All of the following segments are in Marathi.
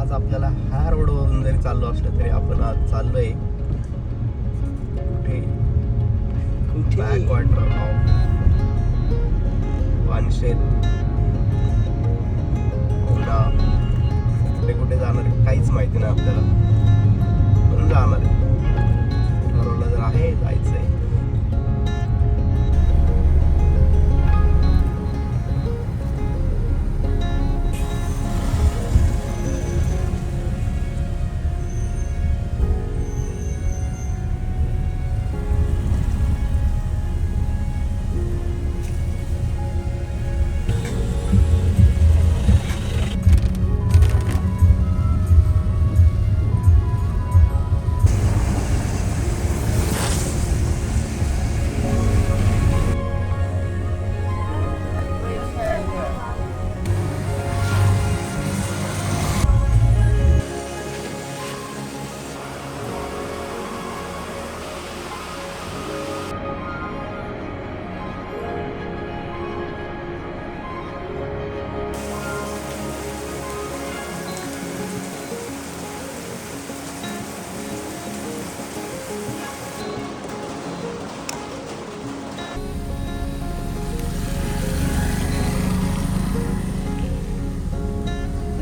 आज आपल्याला ह्या रोडवरून जरी चाललो असलं तरी आपण आज चाललोय कुठे बॅक वॉटर ऑफ वानशेत. पुन्हा कुठे कुठे जाणार आहे काहीच माहिती नाही आपल्याला, पण जाणार आहे. ठरवलं जर आहे जायचंय.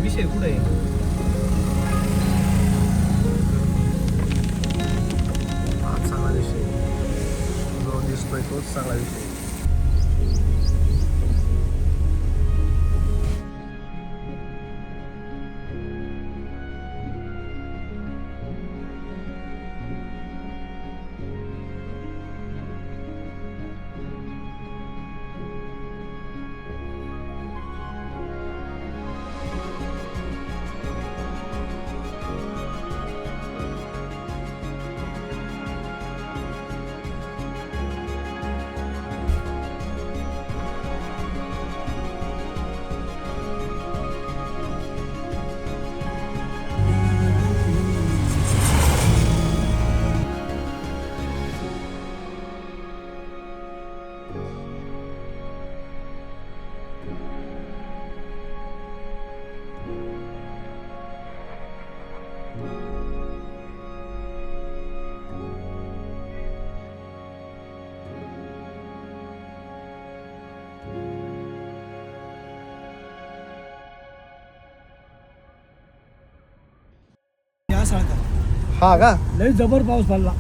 विषय कुठे आहे? हा चांगला विषय जो दिसतोय तोच चांगला विषय. हा का? लय जबर पाऊस पडला.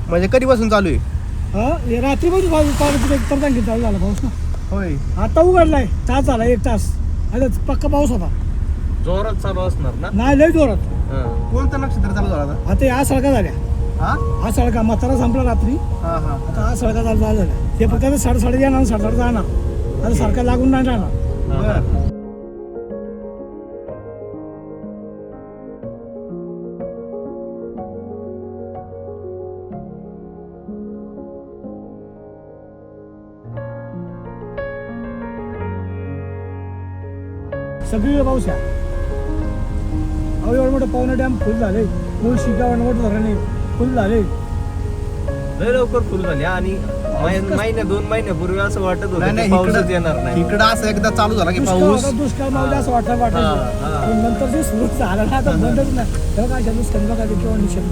म्हणजे कधीपासून चालू आहे? हा रात्रीपासून परदांगी चालू झाला पाऊस ना. होय. आता उघडलाय, तास झाला 1 तास. आता पक्का पाऊस होता. जोरात चालू असणार ना? नाही लय जोरात. कोणतं नक्षत्र चालू झालं आता? आता या सळका झाल्या. हा सळका म्हातारा संपला रात्री. आता हा सळका चालू झाल्या. ते फक्त 7:30 येणार 7:30 जाणार. आता सारखा लागून नाही राहणार. सगळीकडे पाऊस आहे. अहो एवढं मोठं पवना डॅम फुल झाले. मुळशी गावानं मोठं धरणे फुल झाले. लय लवकर फुल झाले आणि महिन्या 2 महिन्यापूर्वी असं वाटत होतं की पाऊसच येणार नाही. इकडं असं एकदा चालू झाला की पाऊस दुष्काळ मावला असं वाटायचं. पण नंतर जे सुरू झालं ना आता बंदच नाही. तेव्हा काय दुष्काळ बघा किंवा निषेध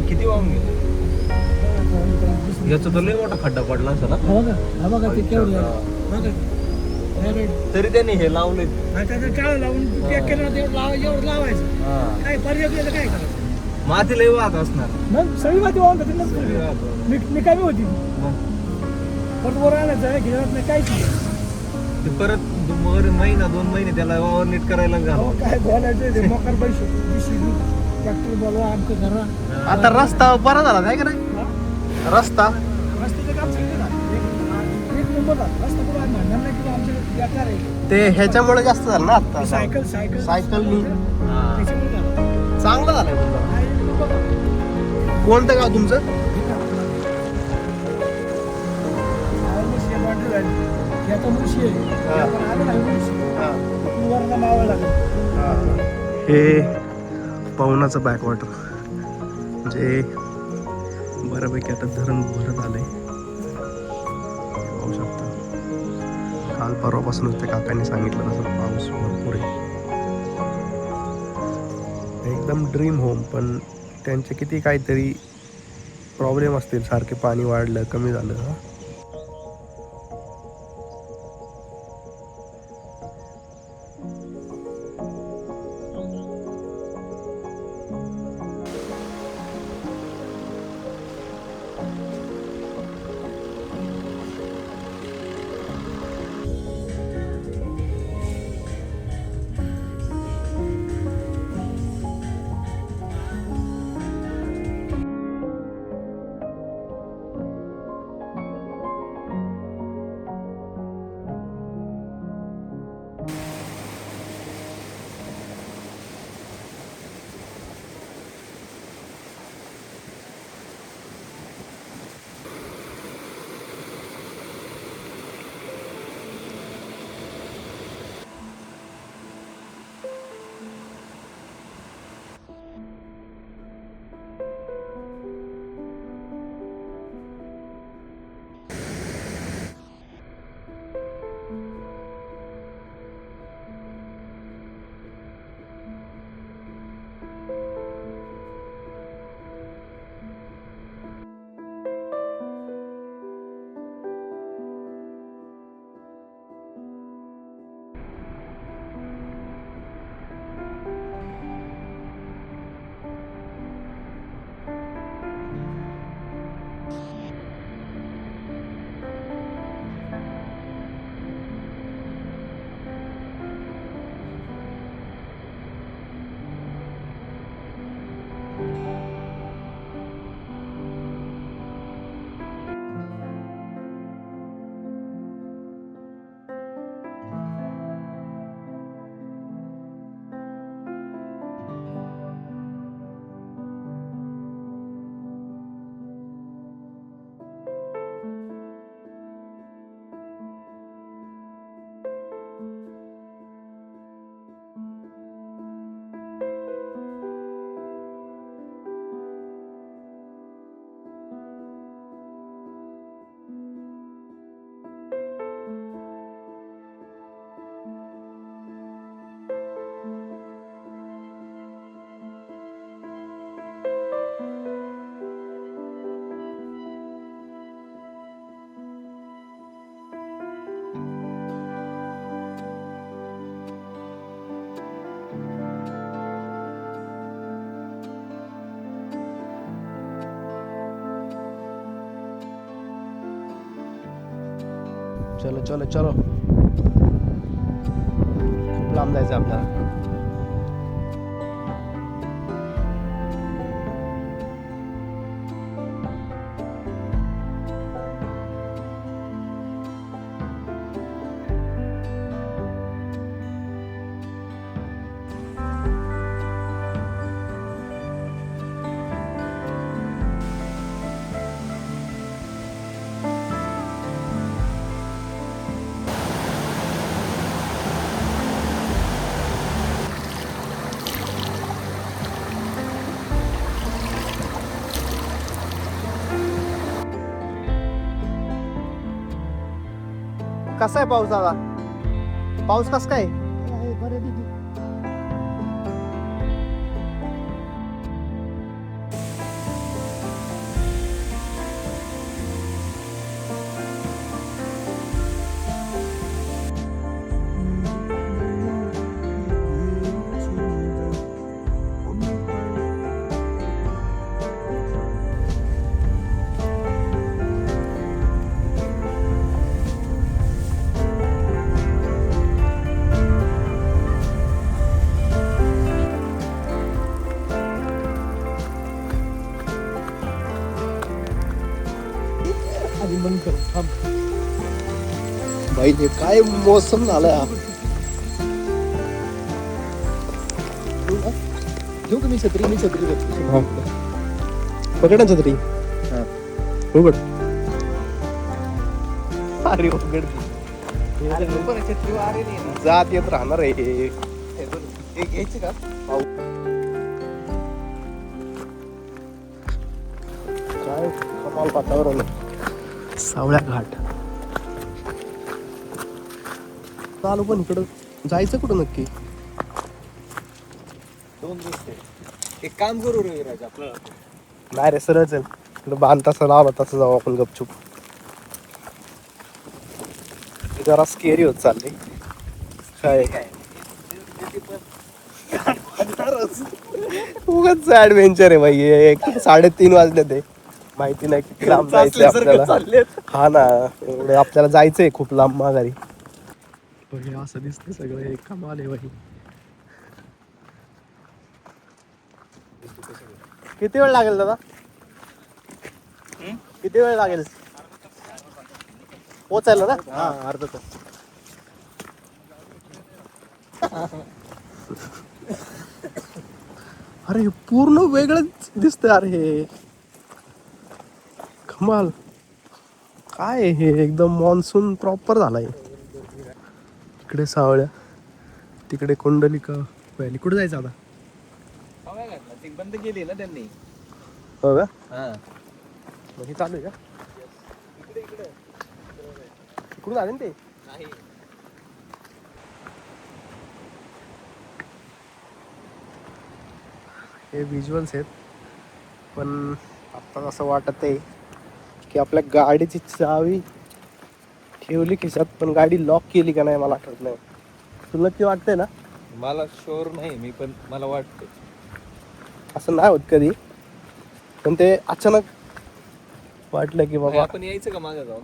किती वाहून गेले. याचा तर लय मोठा खड्डा पडला असं ना. बघा ते केवढं तरी त्यांनी हे लावले. काय लावून पॅक केलं एवढं लावायचं. काय पर्याय काय करायचं. माती लय वाहत असणार. मग सगळी माती वाहून जाते. मी काय होती परत वर आणायचं घेणार नाही काहीच नाही. ते परत महिना 2 महिने त्याला वावर नीट करायला घालव. काय बोलायचं मोकार पैसे ट्रॅक्टर बोलवा आमचं घरा. आता रस्ता बरा झाला काय का नाही? रस्ता रस्त्याचं काम एक नंबर रस्ता कुठं म्हणणार नाही की आमच्याकडे बेकार आहे. ते ह्याच्यामुळे जास्त झालं ना आता. सायकल सायकलनी त्याच्यामुळे झालं. चांगलं झालंय. कोणतं गाव तुमचं? हे पवनाचं बॅकवॉटर म्हणजे बऱ्यापैकी आता धरण भरत आलंय. पाहू शकता. काल परवापासूनच त्या काकांनी सांगितलं तसं पाऊस भरपूर आहे. एकदम ड्रीम होम, पण त्यांचे किती काहीतरी प्रॉब्लेम असतील, सारखे पाणी वाढलं कमी झालं. हा चलो चलो चलो, खूप लांब जायचं आपल्याला. कसा आहे पाऊस दादा? पाऊस कसा काय? भाई हे काय मौसम झालाय हा. घेऊ का मी छत्री? पकड ना छत्री. उघड. अरे उघड. जात येत राहणार आहे. घ्यायचे का? काय कमाल वातावरण. सावळ्या घाट. चालू पण इकडं जायचं कुठं नक्की? दोन रस्ते. एक काम करू रे राज आपलं. नाही रे सरळ चल, इकडं बांध तसं लावलं तसं जाऊ आपण गपचूप. जरा स्केरी होत चालली काय उगाच ऍडव्हेंचर आहे भाई. 3:30 वाजले ते माहिती नाही किती लांब जायचंय आपल्याला. हा ना, एवढं आपल्याला जायचंय खूप लांब माघारी. बघ असं दिसतंय सगळं, एक कमाल आहे भाई. किती वेळ लागेल दादा? किती वेळ लागेल पोचायला ना? हा अर्धा तास. अरे पूर्ण वेगळंच दिसतंय. अरे हे कमाल काय आहे हे, एकदम मॉन्सून प्रॉपर झालाय. इकडे सावळ्या, तिकडे कुंडलिका व्हॅली. कुठे जायचं आता? ती बंद केली ना त्यांनी. हो का? हा हे चालू आहे का? कुठून आले ना ते? नाही. हे व्हिज्युअल्स आहेत, पण आता असं वाटत आहे की आपल्या गाडीची चावी ठेवली खिशात, पण गाडी लॉक केली का नाही मला आठवत नाही. तुला नक्की वाटतंय ना? मला शुअर नाही मी, पण मला वाटतं असं नाही होत कधी, पण ते अचानक वाटलं की बाबा आपण यायचं का मागे जाऊन.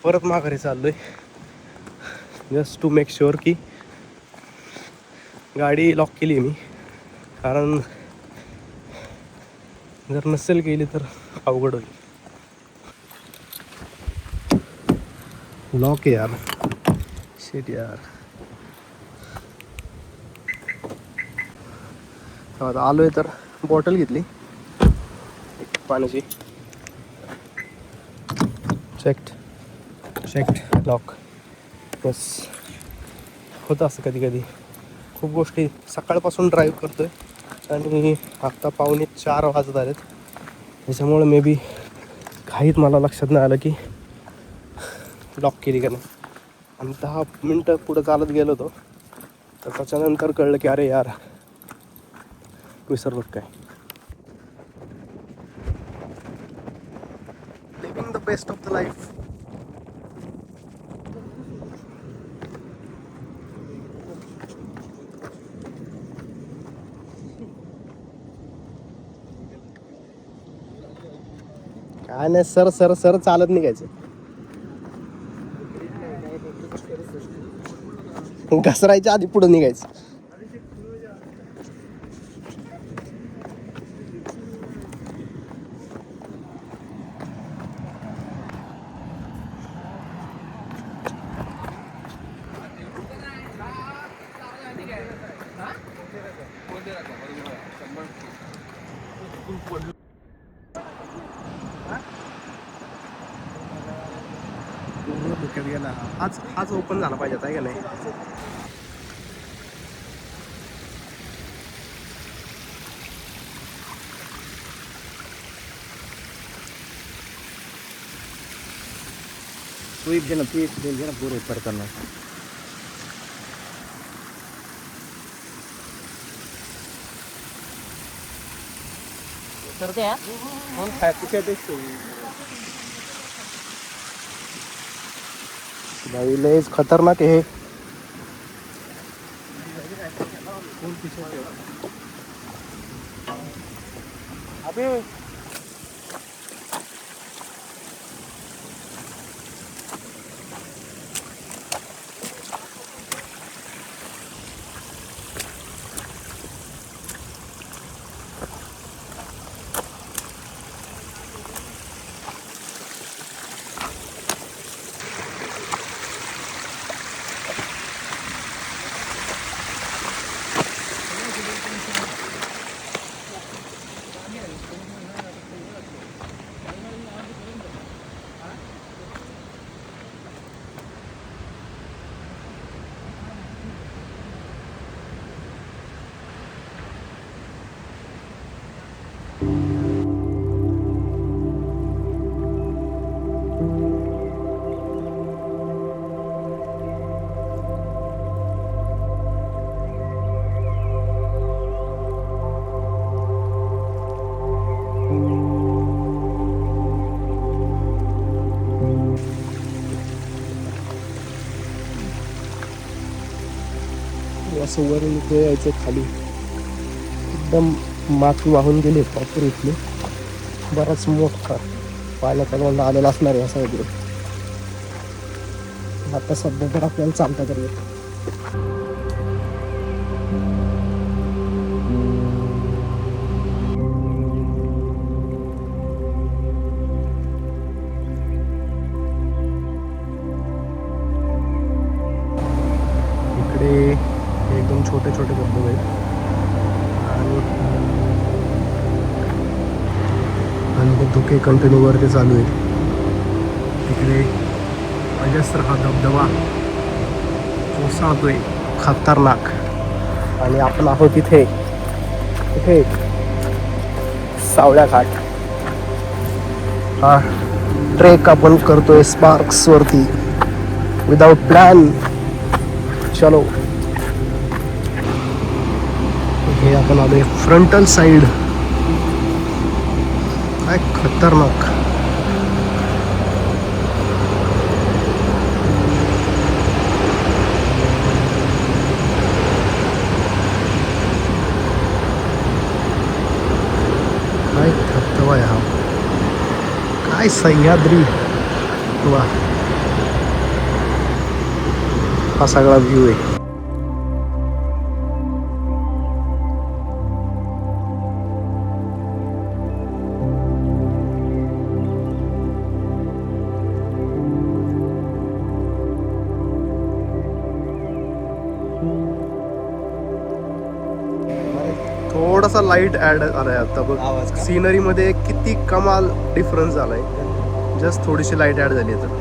परत माघारी चाललोय जस्ट टू मेक शुअर की गाडी लॉक केली मी, कारण जर नसेल केली तर अवघड होईल. लॉक आहे यार, शेट यार. आता आलोय तर बॉटल घेतली पाण्याची. Checked lock. बस होतं असं कधी कधी. खूप गोष्टी सकाळपासून ड्राईव्ह करतोय आणि आत्ता 3:45 वाजत आलेत. त्याच्यामुळे मे बी काहीच मला लक्षात नाही आलं की लॉक केली का नाही. आणि 10 मिनटं पुढं चालत गेलो होतो, तर त्याच्यानंतर कळलं की अरे यार विसरलो काय. Living the best of the life. काय नाही, सर सर सर चालत निघायचं. घसरायच्या आधी पुढे निघायचं. डोक्यात गेला. हाच ओपन झाला पाहिजे आहे का नाही. स्वीप दे ना, स्वीप दे ना पूरे पडताना. तर त्या कोण खायचं दिसतो भाई लयच खतरनाक आहे हे. अबे असं वरून इथे यायचं खाली एकदम माती वाहून गेली प्रॉपर इथली. बराच मोठा पाण्याचा गोंडा आलेला असणार या साईडला. आता सध्या तर आपल्याला चालता तरी येत. इकडे एकदम छोटे छोटे धबधबे आहेत आणि धुके कंटिन्यू वरती चालू आहेत. इकडे अजस्र हा धबधबा कोसळतोय खतरनाक. आणि आपण आहोत इथे इथे सावळ्या घाट. हा ट्रेक आपण करतोय स्पार्क्स वरती विदाउट प्लॅन. चलो हे आपण आलोय फ्रंटल साइड. काय खतरनाक. काय धबधबा आहे हा. काय सह्याद्री. वा हा सगळा व्ह्यू आहे. थोडासा लाईट ऍड आलाय आता बघ. आवाज का? सिनरी मध्ये किती कमाल डिफरन्स झालाय. जस्ट थोडीशी लाईट ऍड झाली तर.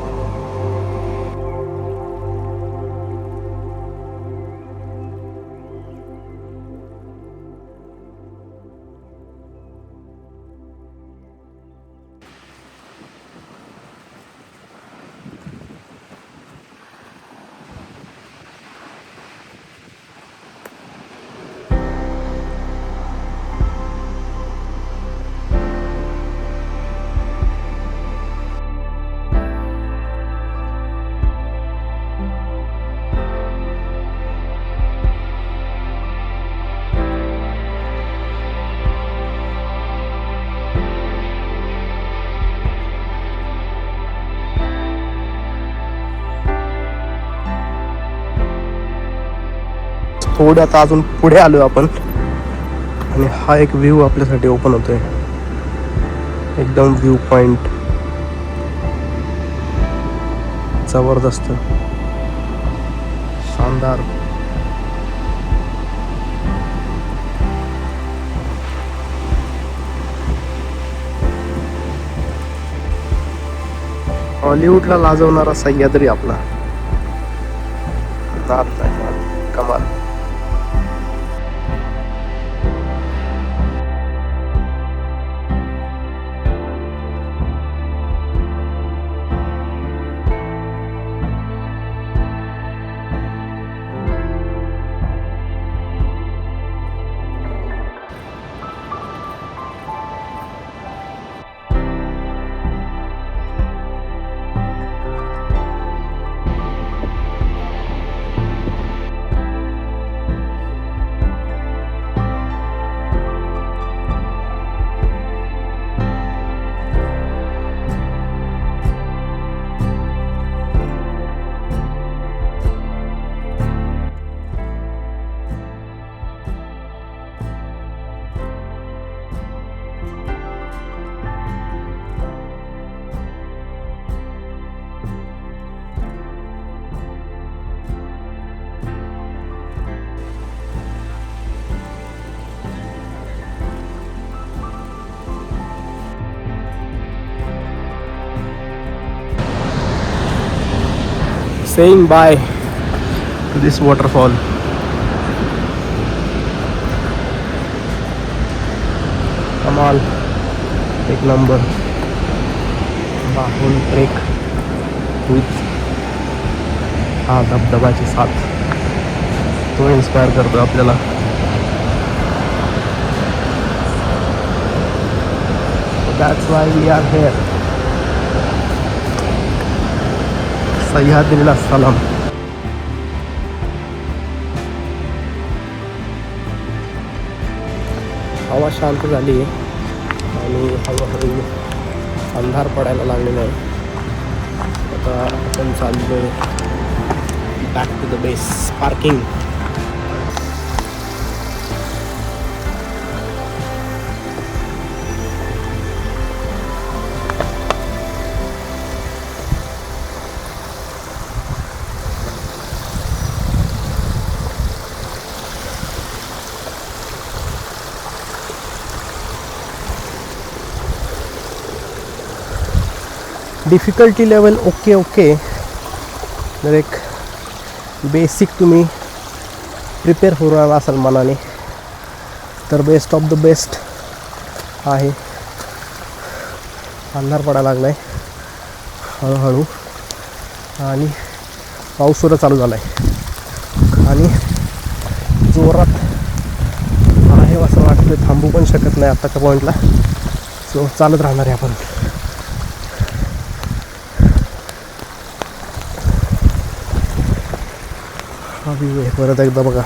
थोडं आता अजून पुढे आलोय आपण आणि हा एक व्ह्यू आपल्यासाठी ओपन होतोय. एकदम व्ह्यू पॉइंट जबरदस्त शानदार. हॉलिवूडला लाजवणारा सह्याद्री आपला. नाद नाही नाद. कमाल. Saying bye to this waterfall. कमाल. एक नंबर. बाहून ट्रेक विथ हा धबधबाची साथ तो इन्स्पायर करतो आपल्याला. That's why we are here. सह्याद्रीला सलाम. हवा शांत झाली आहे आणि हळूहळू अंधार पडायला लागलेला आहे. आता आपण चाललो back to the base parking. Difficulty level okay तर एक बेसिक तुम्ही प्रिपेअर होणार असाल मनाने तर बेस्ट ऑफ द बेस्ट आहे. अंधार पडायला लागला आहे हळूहळू आणि पाऊस सुद्धा चालू झाला आहे आणि जोरात आहे असं वाटतं. थांबू पण शकत नाही आत्ताच्या पॉईंटला. सो चालत राहणार आहे आपण. हा व्ह्यू आहे परत एकदा बघा.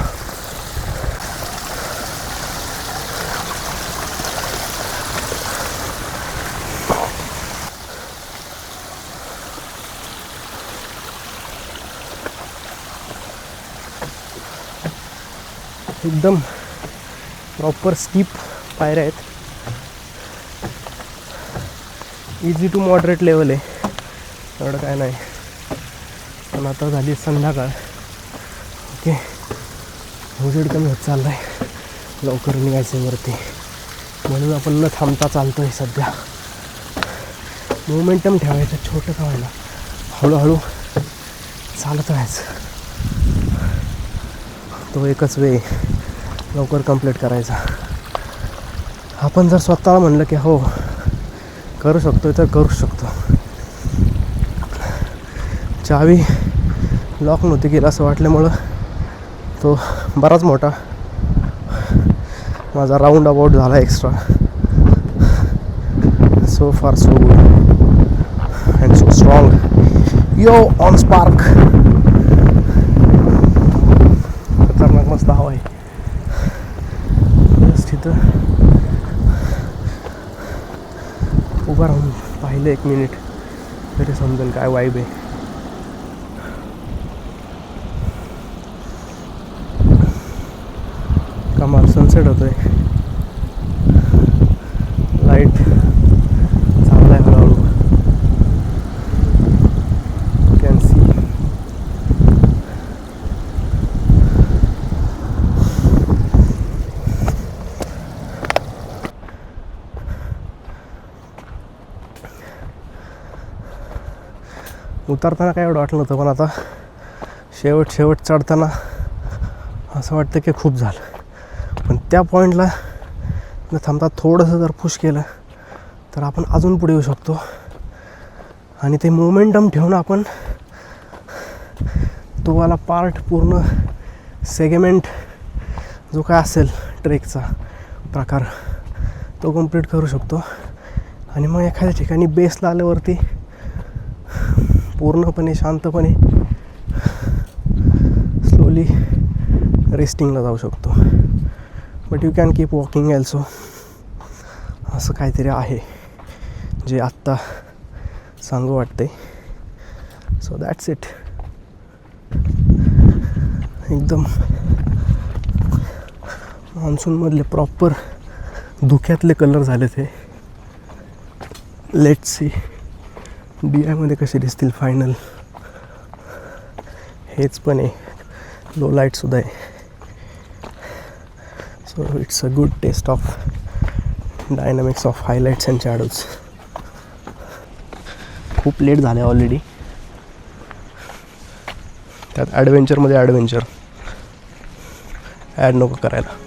एकदम प्रॉपर स्टीप पायऱ्या आहेत. इझी टू मॉडरेट लेवल आहे, एवढं काय नाही. पण आता झाली संध्याकाळ. ओके, उजेड कमी होत चालला आहे, लवकर निघायचं आहे वरती. म्हणून आपण न थांबता चालतो आहे सध्या. मोमेंटम ठेवायचं, छोटं का व्हायला हळूहळू चालत राहायचं. तो एकच वे लवकर कंप्लीट करायचा. आपण जर स्वतःला म्हणलं की हो करू शकतो तर करू शकतो. चावी लॉक नव्हती केलं असं वाटल्यामुळं तो बराच मोठा माझा राऊंड अबाउट झाला एक्स्ट्रा. सो फार so good and so strong. Yo on spark. खतरनाक मस्त हवा आहे. जस्ट इथं उभा राहून पाहिलं 1 मिनिट तरी समजेल काय वाईब आहे. कमाल सनसेट होतोय. लाईट चाललाय हळूहळू. Can see. उतरताना काय एवढं वाटलं नव्हतं, पण आता शेवट चढताना असं वाटतं की खूप झालं. पण त्या पॉईंटला न थांबता थोडंसं जर पुश केलं तर आपण अजून पुढे येऊ शकतो. आणि ते मोमेंटम ठेवून आपण तो वाला पार्ट पूर्ण सेगमेंट जो काय असेल ट्रेकचा प्रकार तो कंप्लीट करू शकतो. आणि मग एखाद्या ठिकाणी बेसला आल्यावरती पूर्णपणे शांतपणे स्लोली रेस्टिंगला जाऊ शकतो. But you can keep walking also. असं काहीतरी आहे जे आत्ता सांगू वाटते. So that's it. एकदम मान्सूनमधले प्रॉपर धुक्यातले कलर झाले ते. लेट्स सी DIमध्ये कसे दिसतील फायनल. हेच पण आहे, लो लाईटसुद्धा आहे. So it's a good test of dynamics of highlights and shadows. खूप लेट झाले ऑलरेडी. त्यात ॲडव्हेंचरमध्ये ॲडव्हेंचर ॲड नको करायला.